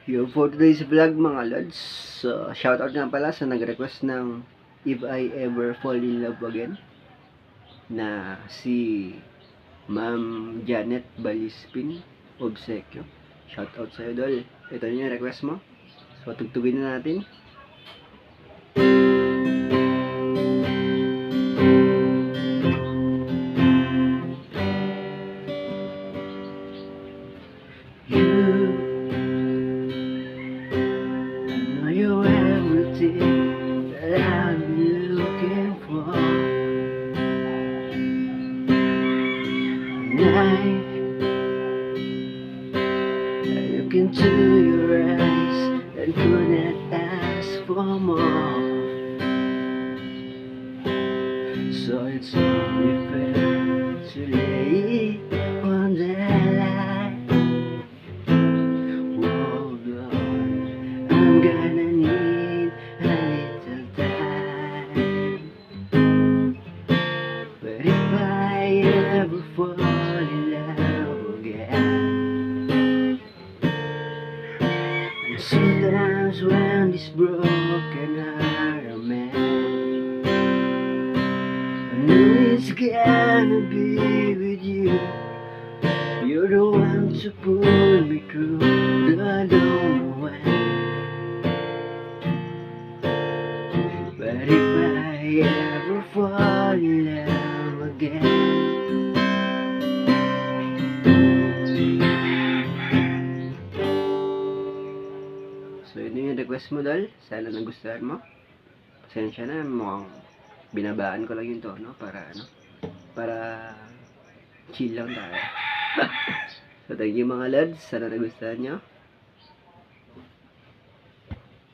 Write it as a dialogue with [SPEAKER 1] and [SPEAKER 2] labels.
[SPEAKER 1] Yo, for today's vlog mga lods, shoutout nga pala sa nag-request ng If I Ever Fall in Love Again na si Ma'am Janet Balispin Obsequio. Shoutout sa'yo, Dol. Ito na yung request mo. So, tugtugin na natin. You're everything that I've been looking for. Night, I look into your eyes and couldn't ask for more. So it's only fair to lay on the line. Hold on, I'm gonna need a little time. But if I ever fall in love again, and sometimes when this broken heart of mine, I know it's gonna be with you. You're the one to pull me through. I don't know when, but if I ever fall in love again, so yun yung request mo, Dol. Sana nagustuhan mo. Pasensya na, mukhang binabaan ko lang yun to, no? Para chill lang tayo. So thank you mga lads, sana nagustuhan nyo.